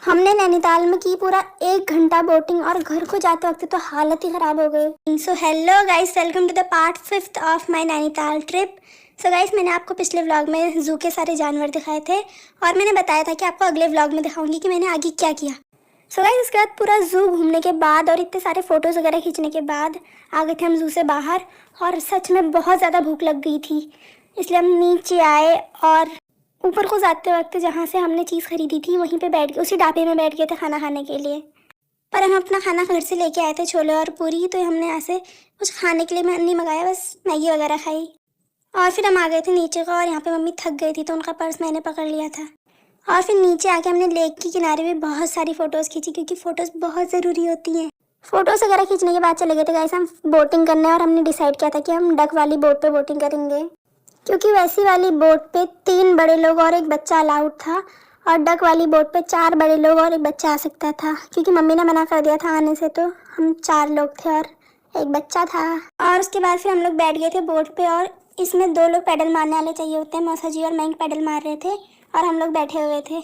हमने नैनीताल में की पूरा 1 घंटा बोटिंग और घर को जाते वक्त तो हालत ही ख़राब हो गई। So hello guys, welcome to the part 5th of my Nainital trip. So guys, मैंने आपको पिछले व्लॉग में जू के सारे जानवर दिखाए थे और मैंने बताया था कि आपको अगले व्लॉग में दिखाऊंगी कि मैंने आगे क्या किया। सो गाइस, उसके बाद पूरा जू घूमने के बाद और इतने सारे फ़ोटोज़ वगैरह खींचने के बाद आ गए थे हम जू से बाहर। और सच में बहुत ज़्यादा भूख लग गई थी, इसलिए हम नीचे आए और ऊपर को जाते वक्त जहाँ से हमने चीज़ खरीदी थी वहीं पे बैठ गए, उसी ढाबे में बैठ गए थे खाना खाने के लिए। पर हम अपना खाना घर से लेके आए थे, छोले और पूरी, तो हमने ऐसे कुछ खाने के लिए मैं नहीं मंगाया, बस मैगी वगैरह खाई। और फिर हम आ गए थे नीचे को और यहाँ पे मम्मी थक गई थी तो उनका पर्स मैंने पकड़ लिया था। और फिर नीचे आके हमने लेक के किनारे भी बहुत सारी फ़ोटोज़ खींची क्योंकि फ़ोटोज़ बहुत ज़रूरी होती हैं। फ़ोटोज़ वगैरह खींचने के बाद चले गए थे गाइस हम बोटिंग करने, और हमने डिसाइड किया था कि हम डक वाली बोट पे बोटिंग करेंगे क्योंकि वैसी वाली बोट पे 3 बड़े लोग और एक बच्चा अलाउड था और डक वाली बोट पे 4 बड़े लोग और एक बच्चा आ सकता था। क्योंकि मम्मी ने मना कर दिया था आने से, तो हम 4 लोग थे और एक बच्चा था। और उसके बाद फिर हम लोग बैठ गए थे बोट पे और इसमें 2 लोग पैडल मारने वाले चाहिए होते हैं। मौसा जी और मैं पैडल मार रहे थे और हम लोग बैठे हुए थे।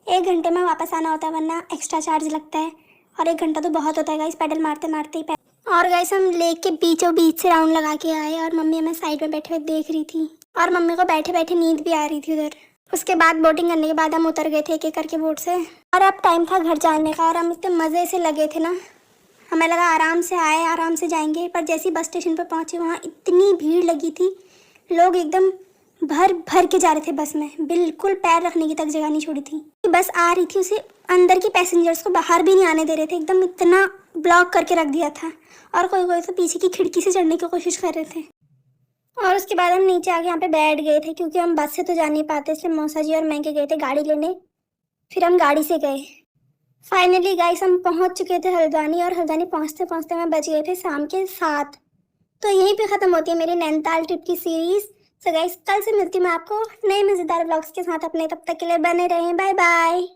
1 घंटे में वापस आना होता है वरना एक्स्ट्रा चार्ज लगता है, और 1 घंटा तो बहुत होता है गाइस पैडल मारते मारते ही। और गाइस हम लेक के बीचों बीच से राउंड लगा के आए और मम्मी हमें साइड में बैठे हुए देख रही थी और मम्मी को बैठे बैठे नींद भी आ रही थी उधर। उसके बाद बोटिंग करने के बाद हम उतर गए थे एक एक करके बोट से और अब टाइम था घर जाने का। और हम इतने मज़े से लगे थे ना, हमें लगा आराम से आए आराम से जाएंगे, पर जैसे ही बस स्टेशन पर पहुँचे वहाँ इतनी भीड़ लगी थी, लोग एकदम भर भर के जा रहे थे बस में, बिल्कुल पैर रखने की तक जगह नहीं छोड़ी थी। बस आ रही थी, उसे अंदर के पैसेंजर्स को बाहर भी नहीं आने दे रहे थे, एकदम इतना ब्लॉक करके रख दिया था। और कोई कोई तो पीछे की खिड़की से चढ़ने की कोशिश कर रहे थे। और उसके बाद हम नीचे आके यहाँ पे बैठ गए थे क्योंकि हम बस से तो जा नहीं पाते, इसलिए मौसा जी और मैं के गए थे गाड़ी लेने। फिर हम गाड़ी से गए। फाइनली गाइस हम पहुँच चुके थे हल्द्वानी, और हल्द्वानी पहुँचते पहुँचते मैं बज गए थे शाम के 7। तो यहीं पे ख़त्म होती है मेरी नैनीताल ट्रिप की सीरीज़। सो गाइस, कल से मिलती हूँ मैं आपको नए मज़ेदार व्लॉग्स के साथ अपने, तब तक के लिए बने रहें, बाय बाय।